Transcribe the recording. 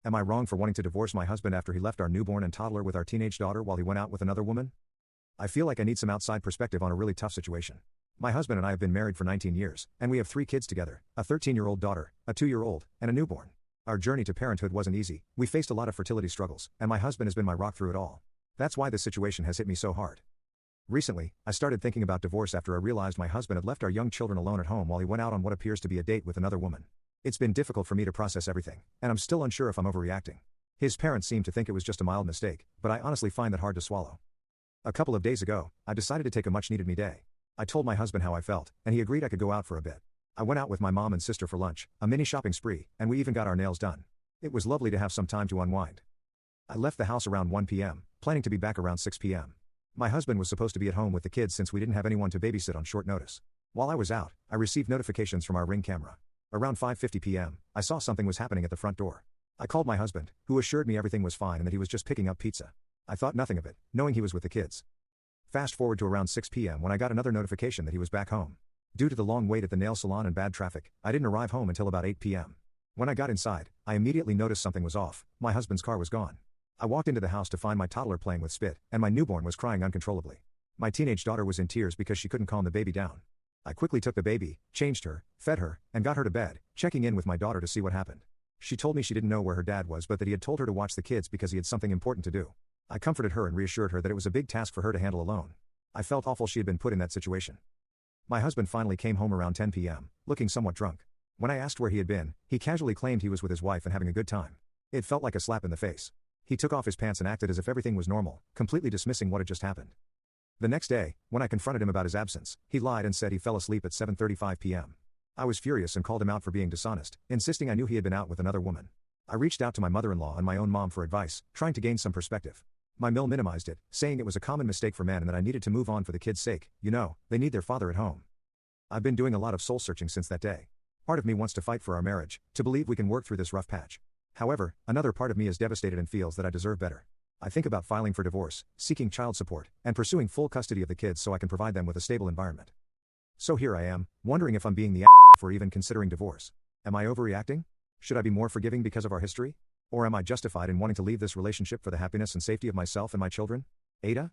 Am I wrong for wanting to divorce my husband after he left our newborn and toddler with our teenage daughter while he went out with another woman? I feel like I need some outside perspective on a really tough situation. My husband and I have been married for 19 years, and we have 3 kids together, a 13-year-old daughter, a 2-year-old, and a newborn. Our journey to parenthood wasn't easy, we faced a lot of fertility struggles, and my husband has been my rock through it all. That's why this situation has hit me so hard. Recently, I started thinking about divorce after I realized my husband had left our young children alone at home while he went out on what appears to be a date with another woman. It's been difficult for me to process everything, and I'm still unsure if I'm overreacting. His parents seem to think it was just a mild mistake, but I honestly find that hard to swallow. A couple of days ago, I decided to take a much-needed me day. I told my husband how I felt, and he agreed I could go out for a bit. I went out with my mom and sister for lunch, a mini shopping spree, and we even got our nails done. It was lovely to have some time to unwind. I left the house around 1 p.m., planning to be back around 6 p.m. My husband was supposed to be at home with the kids since we didn't have anyone to babysit on short notice. While I was out, I received notifications from our Ring camera. Around 5:50 p.m., I saw something was happening at the front door. I called my husband, who assured me everything was fine and that he was just picking up pizza. I thought nothing of it, knowing he was with the kids. Fast forward to around 6 p.m. when I got another notification that he was back home. Due to the long wait at the nail salon and bad traffic, I didn't arrive home until about 8 p.m. When I got inside, I immediately noticed something was off. My husband's car was gone. I walked into the house to find my toddler playing with spit, and my newborn was crying uncontrollably. My teenage daughter was in tears because she couldn't calm the baby down. I quickly took the baby, changed her, fed her, and got her to bed, checking in with my daughter to see what happened. She told me she didn't know where her dad was but that he had told her to watch the kids because he had something important to do. I comforted her and reassured her that it was a big task for her to handle alone. I felt awful she had been put in that situation. My husband finally came home around 10 p.m., looking somewhat drunk. When I asked where he had been, he casually claimed he was with his wife and having a good time. It felt like a slap in the face. He took off his pants and acted as if everything was normal, completely dismissing what had just happened. The next day, when I confronted him about his absence, he lied and said he fell asleep at 7:35 p.m. I was furious and called him out for being dishonest, insisting I knew he had been out with another woman. I reached out to my mother-in-law and my own mom for advice, trying to gain some perspective. My mill minimized it, saying it was a common mistake for men and that I needed to move on for the kids' sake. You know, they need their father at home. I've been doing a lot of soul-searching since that day. Part of me wants to fight for our marriage, to believe we can work through this rough patch. However, another part of me is devastated and feels that I deserve better. I think about filing for divorce, seeking child support, and pursuing full custody of the kids so I can provide them with a stable environment. So here I am, wondering if I'm being the for even considering divorce. Am I overreacting? Should I be more forgiving because of our history? Or am I justified in wanting to leave this relationship for the happiness and safety of myself and my children? AITAH?